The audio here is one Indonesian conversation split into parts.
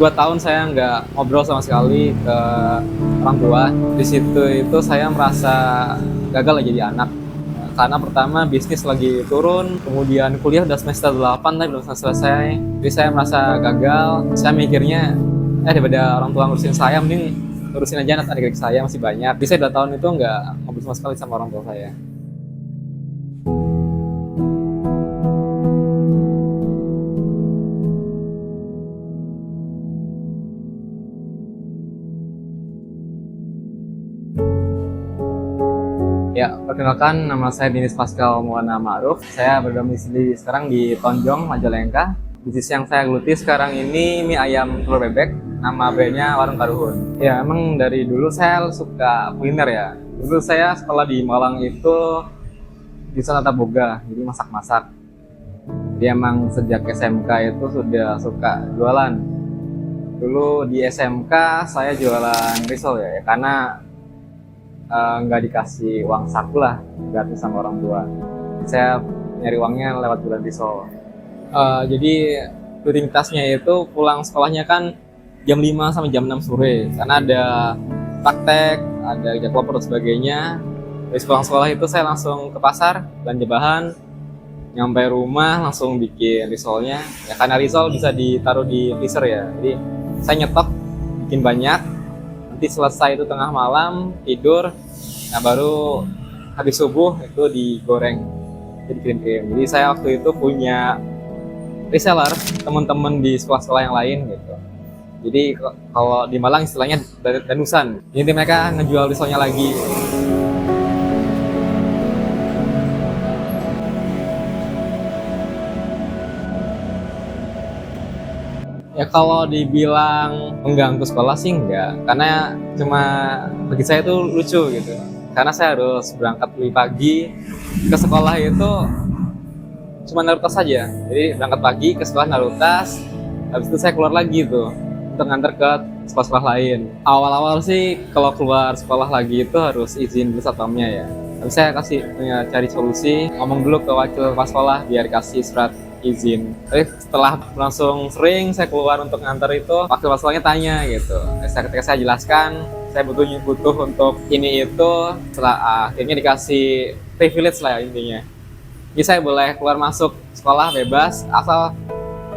2 tahun saya nggak ngobrol sama sekali ke orang tua. Di situ itu saya merasa gagal lah jadi anak. Karena pertama bisnis lagi turun, kemudian kuliah udah semester 8 tapi belum selesai. Jadi saya merasa gagal. Saya mikirnya, daripada orang tua ngurusin saya, mending ngurusin aja adik-adik saya, masih banyak. Jadi saya 2 tahun itu nggak ngobrol sama sekali sama orang tua saya. Ya, perkenalkan nama saya Dinis Pascal Maulana Ma'ruf. Saya berdomisili sekarang di Tonjong, Majalengka. Bisnis yang saya geluti sekarang ini mie ayam telur bebek, nama brandnya Warung Karuhun. Ya, emang dari dulu saya suka kuliner ya. Dulu saya sekolah di Malang itu di Tata Boga, jadi masak-masak. Jadi emang sejak SMK itu sudah suka jualan. Dulu di SMK saya jualan risol ya, karena nggak dikasih uang saku lah, gratis sama orang tua. Saya nyari uangnya lewat jualan risol. Jadi rutinitasnya itu pulang sekolahnya kan jam 5 sampai jam 6 sore, karena ada praktek, ada kerja kelompok dan sebagainya. Dari sekolah itu saya langsung ke pasar, belanja bahan, nyampe rumah langsung bikin risolnya. Ya karena risol bisa ditaruh di freezer ya, jadi saya nyetok, bikin banyak. Nanti selesai itu tengah malam, tidur, nah baru habis subuh itu digoreng, jadi dikirim-kirim. Jadi saya waktu itu punya reseller, teman-teman di sekolah-sekolah yang lain gitu. Jadi kalau di Malang istilahnya danusan. Jadi mereka ngejual risolnya lagi. Ya kalau dibilang mengganggu sekolah sih enggak, karena cuma bagi saya itu lucu gitu. Karena saya harus berangkat lebih pagi ke sekolah itu cuma naruh tas saja. Jadi berangkat pagi ke sekolah naruh tas, habis itu saya keluar lagi tuh untuk nganter ke sekolah-sekolah lain. Awal-awal sih kalau keluar sekolah lagi itu harus izin dulu satpamnya ya. Tapi saya cari solusi, ngomong dulu ke wakil kepala sekolah biar kasih surat izin. Tapi setelah langsung sering saya keluar untuk nganter itu, wakil kepala sekolahnya tanya gitu. Ketika saya jelaskan, saya butuh untuk ini itu, setelah akhirnya dikasih privilege lah intinya. Jadi saya boleh keluar masuk sekolah bebas asal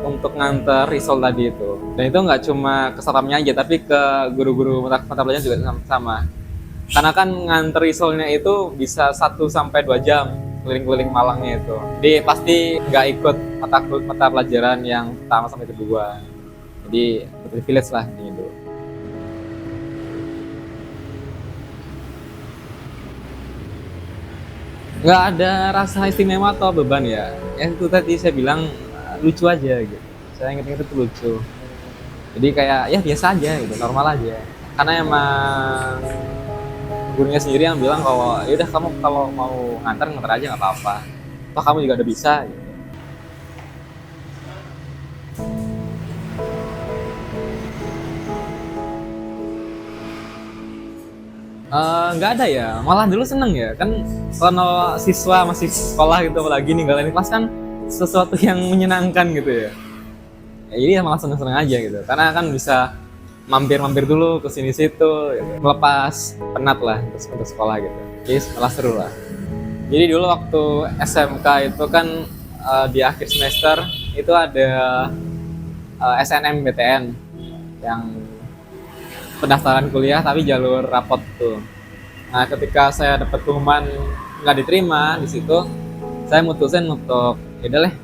untuk nganter risol tadi itu. Dan itu nggak cuma ke satpamnya aja, tapi ke guru-guru mata pelajaran juga sama. Karena kan nganter risolnya itu bisa 1-2 jam keliling-keliling Malangnya itu. Jadi pasti nggak ikut mata pelajaran yang pertama sampai kedua. Jadi privilege lah gitu. Nggak ada rasa istimewa atau beban ya. Yang itu tadi saya bilang lucu aja gitu. Saya inget-inget itu lucu. Jadi kayak ya biasa aja gitu, normal aja. Karena emang gurunya sendiri yang bilang kalau ya udah kamu kalau mau nganter aja nggak apa-apa. Toh kamu juga udah bisa gitu. Nggak ada ya, malah dulu seneng ya kan kalau siswa masih sekolah gitu apalagi ninggalin kelas kan sesuatu yang menyenangkan gitu ya. Jadi malah seneng-seneng aja gitu, karena kan bisa mampir-mampir dulu ke sini situ, gitu. Melepas penat lah untuk sekolah gitu. Jadi malah seru lah. Jadi dulu waktu SMK itu kan di akhir semester itu ada SNMPTN yang pendaftaran kuliah tapi jalur rapot tuh. Nah ketika saya dapat pengumuman nggak diterima di situ, saya mutusin untuk ya udah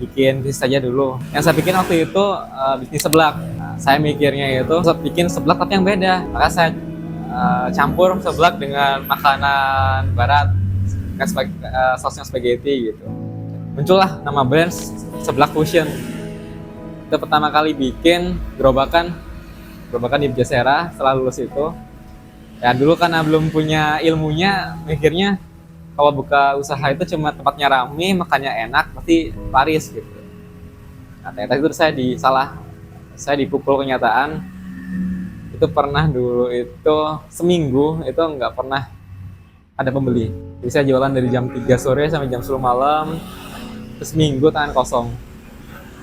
bikin bisnis saja dulu. Yang saya bikin waktu itu bisnis seblak. Nah, saya mikirnya itu bikin seblak tapi yang beda. Maka saya campur seblak dengan makanan barat, sausnya spaghetti gitu. Muncullah nama brand Seblak Fusion. Itu pertama kali bikin gerobakan di Bujasera setelah lulus itu. Ya dulu karena belum punya ilmunya, mikirnya kalau buka usaha itu cuma tempatnya rame, makannya enak, pasti laris gitu. Nah ternyata itu saya dipukul kenyataan. Itu pernah dulu itu seminggu itu nggak pernah ada pembeli. Jadi saya jualan dari jam 3 sore sampai jam 10 malam, terus seminggu tangan kosong.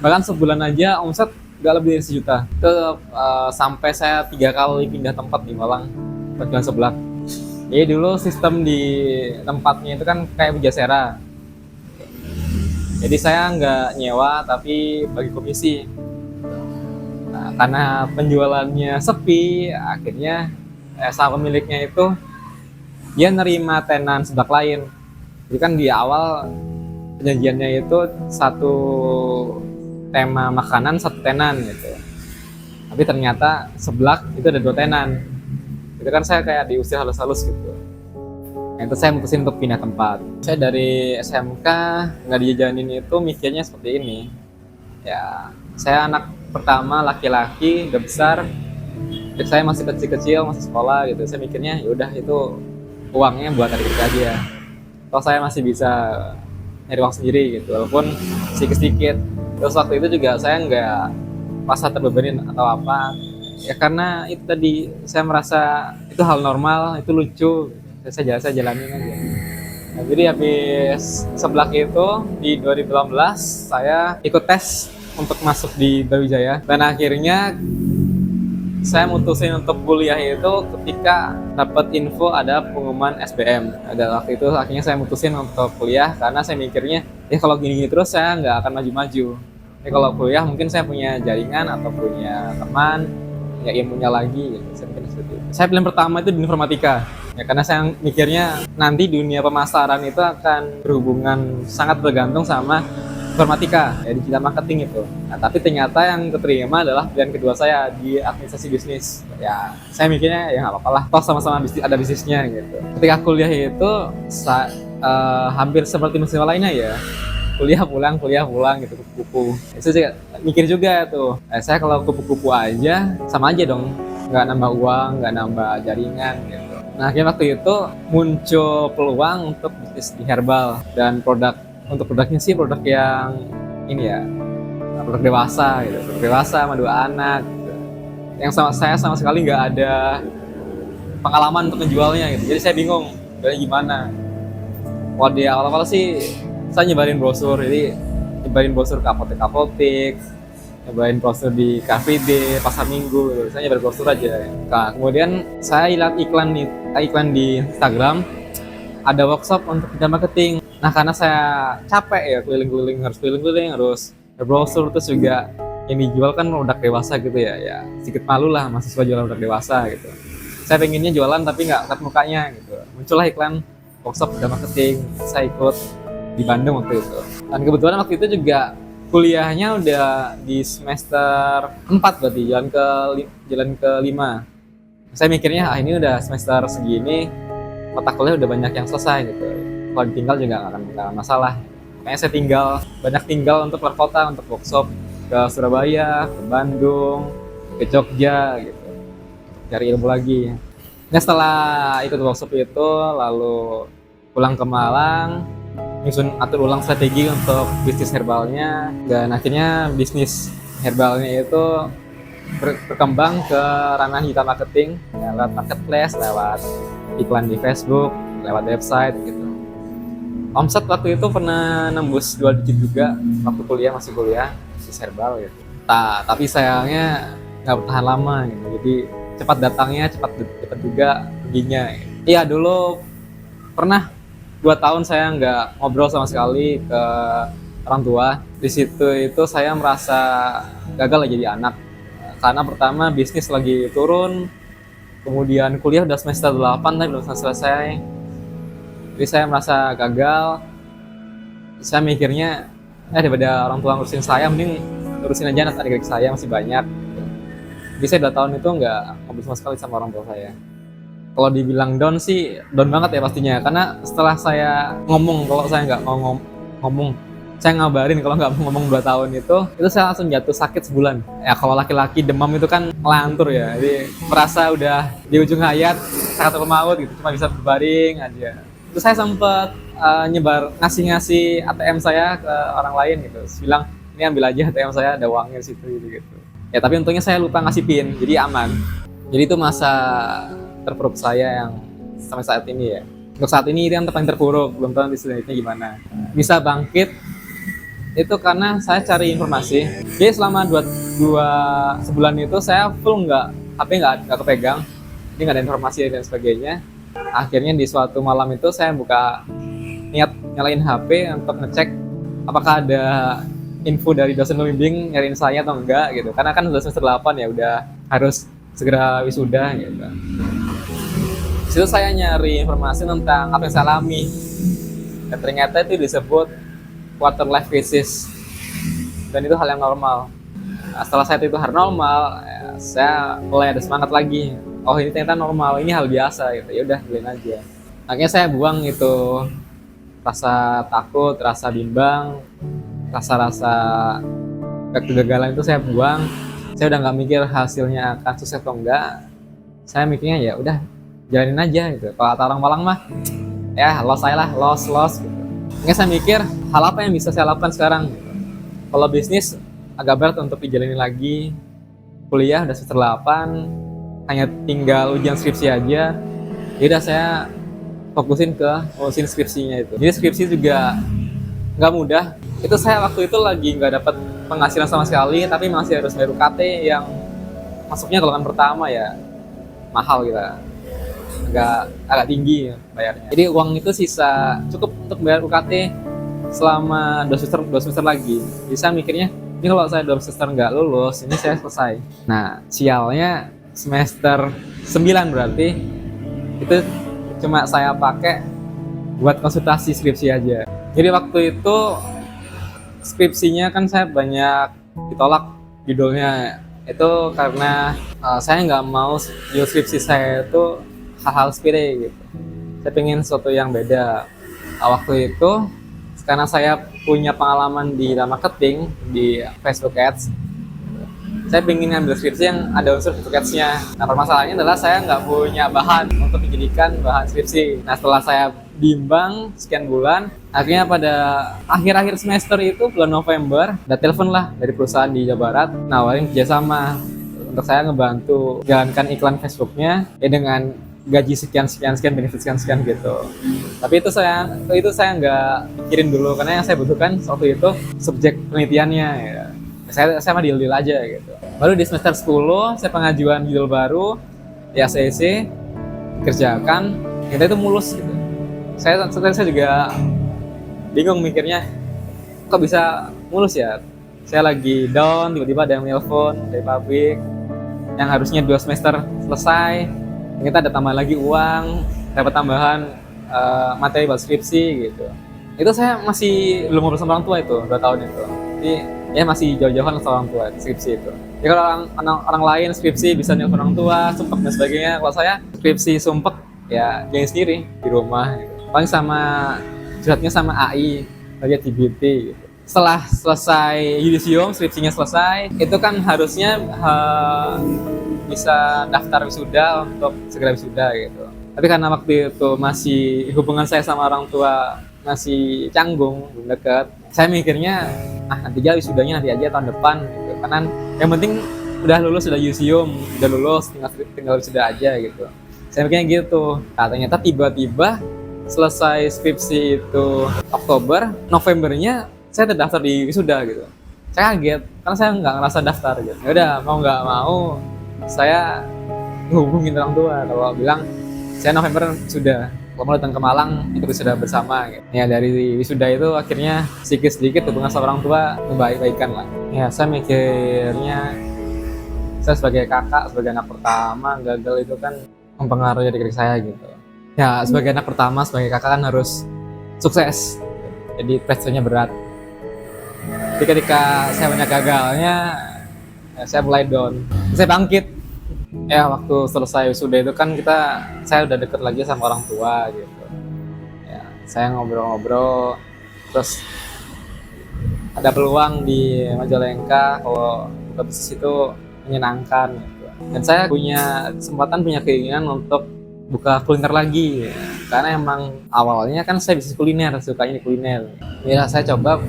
Bahkan sebulan aja omset nggak lebih dari sejuta. Itu sampai saya 3 kali pindah tempat di Malang, perjualan seblak. Jadi dulu sistem di tempatnya itu kan kayak Pujasera. Jadi saya nggak nyewa tapi bagi komisi. Nah, karena penjualannya sepi, akhirnya sama pemiliknya itu dia nerima tenan seblak lain. Jadi kan di awal perjanjiannya itu satu tema makanan satu tenan gitu. Tapi ternyata seblak itu ada 2 tenan. Itu kan saya kayak diusir halus-halus gitu. Nah, itu saya mutusin untuk pindah tempat. Saya dari SMK nggak dijajanin itu mikirnya seperti ini. Ya, saya anak pertama laki-laki, udah besar. Jadi saya masih kecil-kecil, masih sekolah gitu. Saya mikirnya ya udah itu uangnya buat adik aja. Kalau saya masih bisa nyari uang sendiri gitu, walaupun sedikit-sedikit. Terus waktu itu juga saya nggak merasa terbebanin atau apa. Ya karena itu tadi saya merasa itu hal normal, itu lucu. Saya jalanin aja. Nah, jadi habis seblak itu di 2018 saya ikut tes untuk masuk di Brawijaya dan akhirnya saya mutusin untuk kuliah itu ketika dapat info ada pengumuman SBM. Ada waktu itu akhirnya saya mutusin untuk kuliah karena saya mikirnya ya kalau gini-gini terus saya nggak akan maju-maju. Ya kalau kuliah mungkin saya punya jaringan atau punya teman, ya ilmunya lagi gitu. Saya mikirnya seperti itu. Saya pilihan pertama itu di informatika. Ya karena saya mikirnya nanti dunia pemasaran itu akan berhubungan sangat bergantung sama informatika, ya digital marketing itu. Nah, tapi ternyata yang keterima adalah pilihan kedua saya di administrasi bisnis. Ya, saya mikirnya ya nggak apa-apa lah, toh sama-sama ada bisnisnya gitu. Ketika kuliah itu hampir seperti mahasiswa lainnya ya, kuliah pulang gitu, kupu-kupu. Itu juga mikir juga tuh, saya kalau kupu-kupu aja sama aja dong, nggak nambah uang, nggak nambah jaringan gitu. Nah, akhirnya waktu itu muncul peluang untuk bisnis di herbal dan produknya sih produk yang ini ya, produk dewasa gitu, produk dewasa sama 2 anak gitu. Yang saya sama sekali nggak ada pengalaman untuk menjualnya gitu, jadi saya bingung jualnya gimana. Kalau di awal-awal sih saya nyebarin brosur, jadi nyebarin brosur ke apotek, nyebarin brosur di Car Free Day, pasar minggu gitu. Saya nyebarin brosur aja. Nah, kemudian saya lihat iklan di Instagram ada workshop untuk digital marketing. Nah, karena saya capek ya keliling-keliling harus brosur, terus juga yang dijual kan produk dewasa gitu ya sedikit malu lah mahasiswa jualan produk dewasa gitu. Saya pengennya jualan tapi nggak lihat mukanya gitu. Muncullah iklan workshop digital marketing, saya ikut di Bandung waktu itu. Dan kebetulan waktu itu juga kuliahnya udah di semester 4 berarti, jalan ke 5. Saya mikirnya ini udah semester segini, mata kuliah udah banyak yang selesai gitu. Kalau ditinggal juga nggak akan masalah. Makanya saya banyak tinggal untuk keluar kota, untuk workshop ke Surabaya, ke Bandung, ke Jogja gitu, cari ilmu lagi. Nah, setelah ikut workshop itu lalu pulang ke Malang, atur ulang strategi untuk bisnis herbalnya, dan akhirnya bisnis herbalnya itu berkembang ke ranah digital marketing ya, lewat marketplace, lewat iklan di Facebook, lewat website gitu. Omset waktu itu pernah nembus 2 digit juga waktu masih kuliah bisnis herbal gitu. Tapi sayangnya nggak bertahan lama gitu. Jadi cepat datangnya, cepat juga perginya. Iya, dulu pernah 2 tahun saya nggak ngobrol sama sekali ke orang tua. Di situ itu saya merasa gagal jadi anak. Karena pertama bisnis lagi turun, kemudian kuliah udah semester 8 tapi belum selesai. Jadi saya merasa gagal. Saya mikirnya daripada orang tua ngurusin saya, mending ngurusin aja adik-adik saya, masih banyak. Jadi saya 2 tahun itu nggak ngobrol sama sekali sama orang tua saya. Kalau dibilang down sih, down banget ya pastinya. Karena setelah saya ngomong, kalau saya nggak ngomong, saya ngabarin kalau nggak ngomong 2 tahun itu saya langsung jatuh sakit sebulan. Ya kalau laki-laki demam itu kan ngelantur ya. Jadi merasa udah di ujung hayat, sakit maut gitu, cuma bisa berbaring aja. Terus saya sempat ngasih ATM saya ke orang lain gitu. Terus bilang, ini ambil aja ATM saya, ada uangnya di situ gitu. Ya tapi untungnya saya lupa ngasih PIN, jadi aman. Jadi itu masa terpuruk saya yang sampai saat ini ya. Untuk saat ini itu yang paling terpuruk, belum tahu selanjutnya gimana. Bisa bangkit, itu karena saya cari informasi. Jadi selama dua sebulan itu saya full HP nggak kepegang, jadi nggak ada informasi dan sebagainya. Akhirnya di suatu malam itu saya niat nyalain HP untuk ngecek apakah ada info dari dosen pembimbing nyariin saya atau enggak gitu. Karena kan udah semester 8 ya, udah harus segera wisuda gitu. Di situ saya nyari informasi tentang apa yang saya alami. Dan ternyata itu disebut quarter life crisis. Dan itu hal yang normal. Nah, setelah saya itu hal normal, ya, saya mulai ada semangat lagi. Oh, ini ternyata normal, ini hal biasa gitu. Ya udah, jalanin aja. Akhirnya saya buang itu rasa takut, rasa bimbang, rasa kegagalan itu saya buang. Saya udah nggak mikir hasilnya akan sukses atau enggak. Saya mikirnya ya udah jalanin aja gitu. Kalau kata orang Malang mah ya loss gitu. Nggak, saya mikir hal apa yang bisa saya lakukan sekarang gitu. Kalau bisnis agak berat untuk dijalani lagi. Kuliah udah semester 8, hanya tinggal ujian skripsi aja. Ya udah, saya fokusin ke ngurusin skripsinya itu. Jadi skripsi juga nggak mudah. Itu saya waktu itu lagi nggak dapat penghasilan sama sekali, tapi masih harus bayar UKT yang masuknya golongan pertama ya, mahal gitu. Agak tinggi bayarnya. Jadi uang itu sisa cukup untuk bayar UKT selama 2 semester lagi. Jadi saya mikirnya, ini kalau saya 2 semester nggak lulus, ini saya selesai. Nah, sialnya semester 9 berarti itu cuma saya pakai buat konsultasi skripsi aja. Jadi waktu itu skripsinya kan saya banyak ditolak judulnya. Itu karena saya nggak mau skripsi saya itu hal-hal sepele gitu. Saya pengen sesuatu yang beda. Waktu itu karena saya punya pengalaman di marketing di Facebook Ads, saya pengen ngambil skripsi yang ada unsur Facebook Ads-nya. Nah, permasalahannya adalah saya nggak punya bahan untuk dijadikan bahan skripsi. Nah, setelah saya bimbang sekian bulan, akhirnya pada akhir-akhir semester itu bulan November, ada telepon lah dari perusahaan di Jawa Barat nawarin kerjasama untuk saya ngebantu jalankan iklan Facebooknya ya dengan gaji sekian benefit sekian gitu. Tapi itu saya nggak pikirin dulu karena yang saya butuhkan waktu itu subjek penelitiannya ya. Saya mah deal aja gitu. Baru di semester 10 saya pengajuan judul baru di ACC, kerjakan, itu mulus gitu. Saya juga bingung mikirnya, kok bisa mulus ya? Saya lagi down, tiba-tiba ada yang nelpon dari pabrik yang harusnya 2 semester selesai. Kita ada tambahan lagi uang, dapat tambahan materi buat skripsi gitu. Itu saya masih belum ngobrol sama orang tua itu 2 tahun itu. Jadi ya masih jauh-jauhan sama orang tua skripsi itu. Ya kalau orang lain skripsi bisa nelpon orang tua, sumpek dan sebagainya. Kalau saya skripsi sumpek ya jangan sendiri di rumah. Gitu. Paling sama curhatnya sama AI, lihat di BT gitu. Setelah selesai yudisium, skripsinya selesai, itu kan harusnya bisa daftar wisuda untuk segera wisuda gitu. Tapi karena waktu itu masih hubungan saya sama orang tua masih canggung, belum dekat, saya mikirnya nanti aja wisudanya nanti aja tahun depan gitu. Karena yang penting udah lulus, udah yudisium, udah lulus, tinggal wisuda aja gitu. Saya mikirnya gitu. Nah, ternyata tiba-tiba selesai skripsi itu Oktober, Novembernya saya terdaftar di wisuda gitu. Saya kaget karena saya nggak ngerasa daftar gitu. Ya udah, mau nggak mau saya hubungin orang tua kalau bilang saya November sudah mau datang ke Malang ikut wisuda bersama gitu. Ya dari wisuda itu akhirnya sedikit hubungan sama orang tua membaik-baikan lah. Ya saya mikirnya saya sebagai kakak, sebagai anak pertama gagal itu kan mempengaruhi diri saya gitu. Ya sebagai anak pertama, sebagai kakak kan harus sukses. Jadi pressure-nya berat. Jadi ketika saya banyak gagalnya, ya saya mulai down. Saya bangkit. Ya waktu selesai wisuda itu kan saya udah deket lagi sama orang tua gitu. Ya saya ngobrol-ngobrol, terus ada peluang di Majalengka kalau buka bisnis itu menyenangkan gitu. Dan saya punya kesempatan, punya keinginan untuk buka kuliner lagi ya. Karena emang awalnya kan saya bisnis kuliner, sukanya di kuliner. Ya saya coba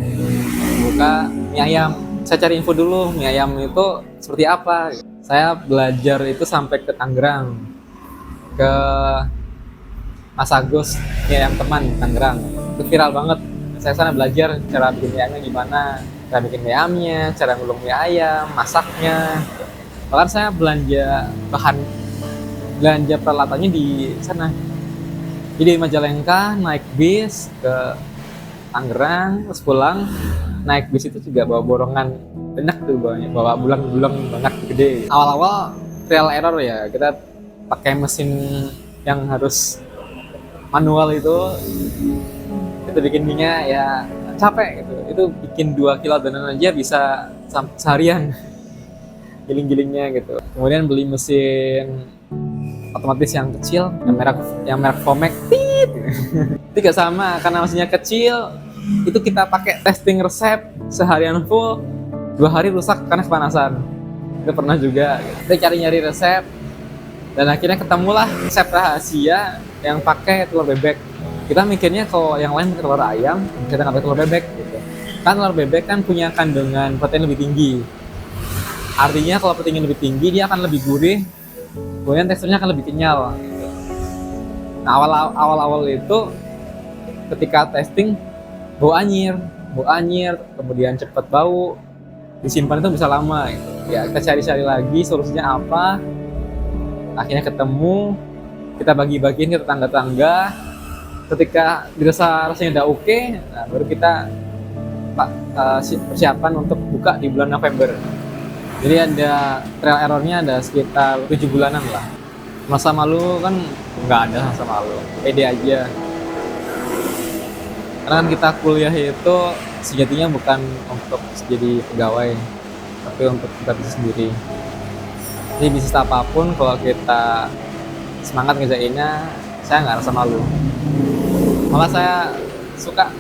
buka mie ayam. Saya cari info dulu mie ayam itu seperti apa. Saya belajar itu sampai ke Tangerang, ke Mas Agus mie ayam teman Tangerang. Itu viral banget saya sana belajar cara bikin mie ayamnya gimana, cara bikin mie ayamnya, cara ngulung mie ayam, masaknya. Bahkan saya belanja peralatannya di sana. Jadi di Majalengka naik bis ke Tangerang, terus pulang naik bis itu juga bawa borongan banyak tuh, bawa bulang-bulang banyak gede. Awal-awal trial error ya, kita pakai mesin yang harus manual itu bikin minyak ya capek gitu. Itu bikin 2 kilo adonan aja bisa seharian giling-gilingnya gitu. Kemudian beli mesin otomatis yang kecil, yang merek Vomek, itu gak sama karena mesinnya kecil. Itu kita pakai testing resep seharian full, 2 hari rusak karena kepanasan. Itu pernah juga. Kita cari-nyari resep dan akhirnya ketemulah resep rahasia yang pakai telur bebek. Kita mikirnya kalau yang lain pakai telur ayam, kita nggak pakai telur bebek gitu. Kan telur bebek kan punya kandungan protein lebih tinggi. Artinya kalau proteinnya lebih tinggi dia akan lebih gurih, kemudian teksturnya akan lebih kenyal. Nah awal-awal itu ketika testing bau anyir, kemudian cepat bau, disimpan itu bisa lama. Gitu. Ya kita cari-cari lagi solusinya apa. Akhirnya ketemu, kita bagi-bagiin ke tetangga-tetangga. Ketika dirasa rasanya udah oke, nah baru kita persiapan untuk buka di bulan November. Jadi ada trial errornya ada sekitar 7 bulanan lah. Masa malu kan nggak ada masa malu, pede aja. Karena kan kita kuliah itu sejatinya bukan untuk jadi pegawai, tapi untuk kita bisnis sendiri. Jadi bisnis apapun kalau kita semangat ngerjainnya, saya nggak rasa malu. Malah saya suka,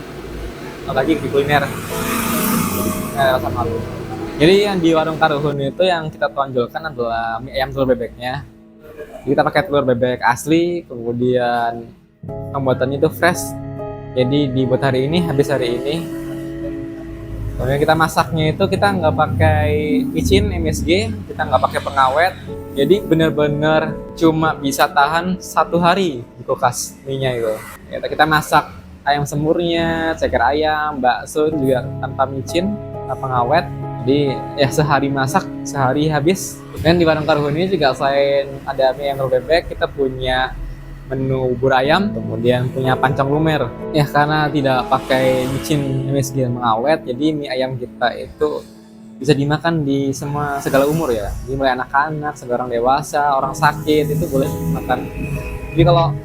apalagi di kuliner, nggak rasa malu. Jadi yang di warung Karuhun itu yang kita tonjolkan adalah mie ayam telur bebeknya. Jadi kita pakai telur bebek asli, kemudian pembuatannya itu fresh. Jadi dibuat hari ini, habis hari ini. Kemudian kita masaknya itu kita nggak pakai micin MSG, kita nggak pakai pengawet. Jadi benar-benar cuma bisa tahan 1 hari di kulkas mie-nya itu. Kita masak ayam semurnya, ceker ayam, bakso juga tanpa micin, tanpa pengawet. Jadi ya sehari masak, sehari habis. Dan di warung Karuhun ini juga selain ada mie ayam telur bebek, kita punya menu bubur ayam, kemudian punya pancong lumer. Ya karena tidak pakai micin MSG yang mengawet, jadi mie ayam kita itu bisa dimakan di segala umur ya. Jadi mulai anak-anak, seorang dewasa, orang sakit itu boleh makan. Jadi kalau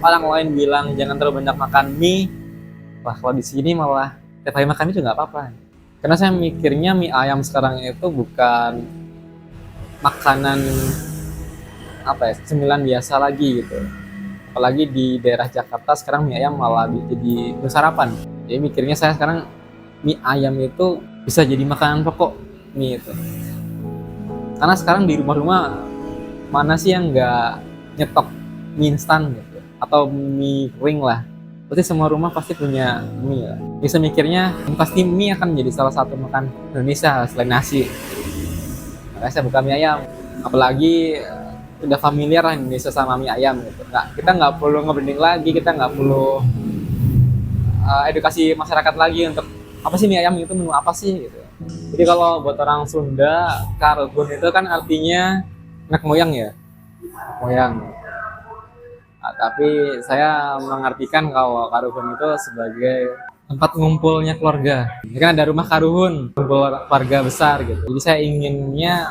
orang lain bilang jangan terlalu banyak makan mie, wah kalau di sini malah tiap hari makan itu nggak apa-apa. Karena saya mikirnya mie ayam sekarang itu bukan makanan cemilan biasa lagi gitu. Apalagi di daerah Jakarta sekarang mie ayam malah jadi sarapan. Jadi mikirnya saya sekarang mie ayam itu bisa jadi makanan pokok mie itu. Karena sekarang di rumah-rumah mana sih yang nggak nyetok mie instan gitu atau mie kering lah. Berarti semua rumah pasti punya mie lah. Bisa mikirnya pasti mie akan menjadi salah satu makan Indonesia selain nasi. Makanya saya buka mie ayam. Apalagi udah familiar lah Indonesia sama mie ayam gitu. Kita nggak perlu nge-branding lagi, kita nggak perlu edukasi masyarakat lagi untuk apa sih mie ayam itu, menu apa sih gitu. Jadi kalau buat orang Sunda, Karuhun itu kan artinya anak moyang ya, moyang. Nah, tapi saya mengartikan kalau Karuhun itu sebagai tempat ngumpulnya keluarga. Ini kan ada rumah Karuhun, kumpul keluarga besar gitu. Jadi saya inginnya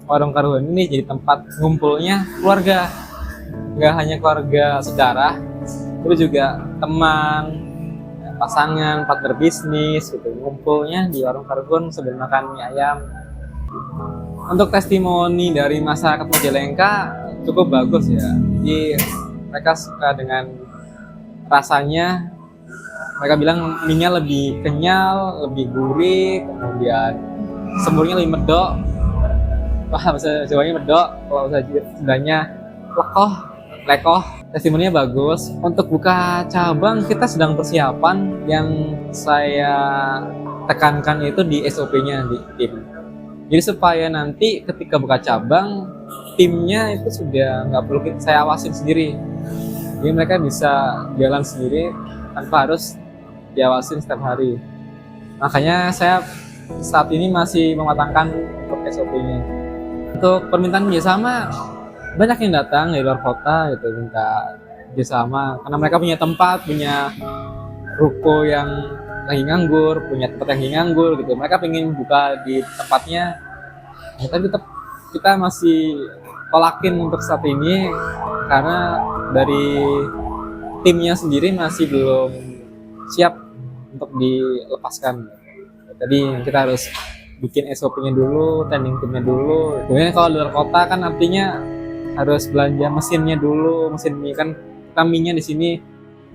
warung Karuhun ini jadi tempat ngumpulnya keluarga. Nggak hanya keluarga saudara, tapi juga teman, pasangan, partner bisnis gitu. Ngumpulnya di warung Karuhun sambil makan mie ayam. Untuk testimoni dari masyarakat Majalengka cukup bagus ya. Jadi mereka suka dengan rasanya. Mereka bilang mie-nya lebih kenyal, lebih gurih, kemudian semurnya lebih medok. Wah, bahasa Jawanya medok, kalau bahasa Sundanya lekoh. Testimoninya bagus. Untuk buka cabang kita sedang persiapan. Yang saya tekankan itu di SOP-nya di tim. Jadi supaya nanti ketika buka cabang, timnya itu sudah nggak perlu saya awasin sendiri. Jadi mereka bisa jalan sendiri tanpa harus diawasin setiap hari. Makanya saya saat ini masih mematangkan untuk SOP-nya. Untuk permintaan kerjasama banyak yang datang dari luar kota gitu minta kerjasama karena mereka punya tempat, punya ruko yang lagi nganggur, punya tempat yang lagi nganggur gitu. Mereka pengen buka di tempatnya. Ya, tapi tetap kita masih tolakin untuk saat ini karena dari timnya sendiri masih belum siap untuk dilepaskan. Jadi kita harus bikin SOP-nya dulu, training timnya dulu. Kemudian kalau di luar kota kan artinya harus belanja mesinnya dulu. Mesin ini kan kaminya di sini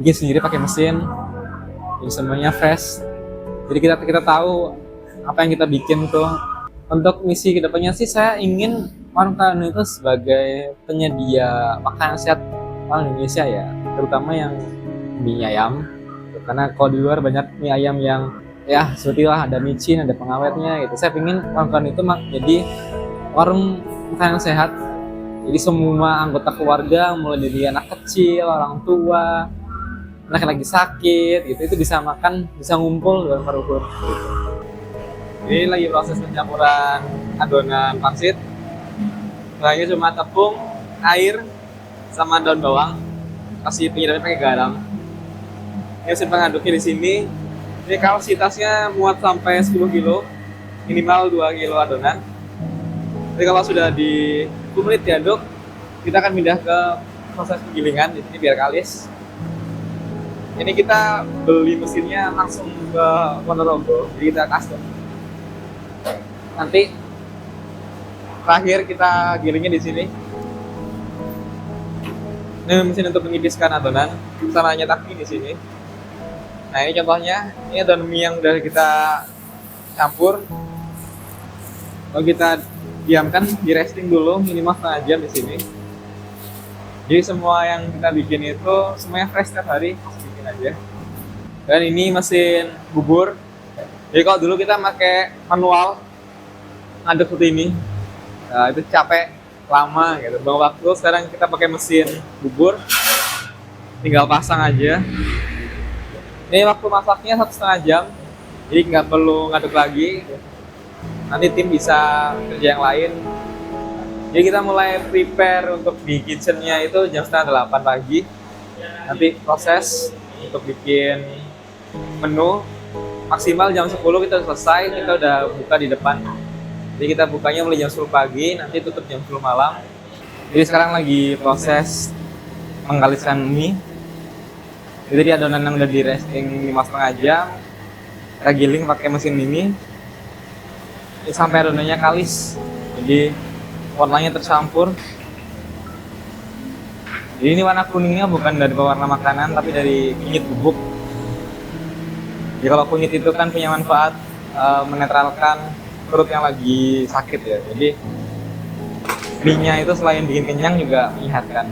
bikin sendiri pakai mesin. Jadi semuanya fresh. Jadi kita tahu apa yang kita bikin tuh. Untuk misi kedepannya sih saya ingin Warung Karun itu sebagai penyedia makanan sehat orang Indonesia ya, terutama yang mie ayam. Karena kalau di luar banyak mie ayam yang ya seperti lah ada micin, ada pengawetnya gitu. Saya ingin Warung Karun itu jadi warung makanan sehat. Jadi semua anggota keluarga, mulai dari anak kecil, orang tua, anak yang lagi sakit gitu, itu bisa makan, bisa ngumpul dalam Karun. Ini lagi proses pencampuran adonan pangsit. Bahannya cuma tepung, air, sama daun bawang. Kasih penyedapnya pakai garam. Ini mesin pengaduknya di sini. Ini kapasitasnya muat sampai 10 kilo, minimal 2 kilo adonan. Jadi kalau sudah di 10 menit diaduk, kita akan pindah ke proses penggilingan di sini biar kalis. Ini kita beli mesinnya langsung ke Ponorogo, jadi kita custom. Nanti terakhir kita gilingnya di sini. Ini mesin untuk menipiskan adonan, sama nyetak mie di sini. Nah ini contohnya, ini adonan mie yang udah kita campur. Lalu kita diamkan, di resting dulu minimal setengah jam di sini. Jadi semua yang kita bikin itu semuanya fresh setiap hari, bikin aja. Dan ini mesin bubur. Jadi kalau dulu kita pakai manual ngaduk seperti ini, nah, itu capek lama gitu. Buang waktu. Sekarang kita pakai mesin bubur, tinggal pasang aja. Ini waktu masaknya 1,5 jam, jadi nggak perlu ngaduk lagi. Nanti tim bisa kerja yang lain. Jadi kita mulai prepare untuk di kitchennya itu jam setengah 8 pagi. Nanti proses untuk bikin menu maksimal jam 10 kita selesai, kita udah buka di depan. Jadi kita bukanya mulai jam 10 pagi, nanti tutup jam 10 malam. Jadi sekarang lagi proses menggaliskan mie. Jadi adonan yang udah di resting 5,5 jam, kita giling pakai mesin ini. Sampai adonannya kalis. Jadi warnanya tercampur. Jadi ini warna kuningnya bukan dari pewarna makanan, tapi dari kunyit bubuk. Jadi kalau kunyit itu kan punya manfaat menetralkan perut yang lagi sakit ya. Jadi mie-nya itu selain bikin kenyang juga menyehatkan.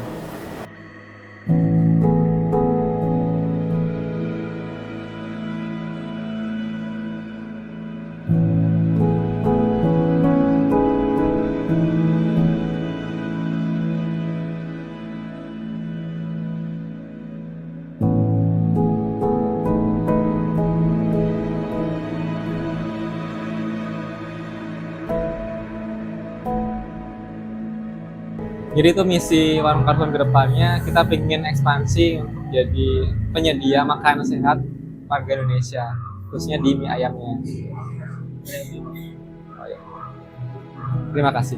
Jadi itu misi Warung Karun ke depannya, kita ingin ekspansi untuk jadi penyedia makanan sehat warga Indonesia, khususnya di mie ayamnya. Oh, ya. Terima kasih.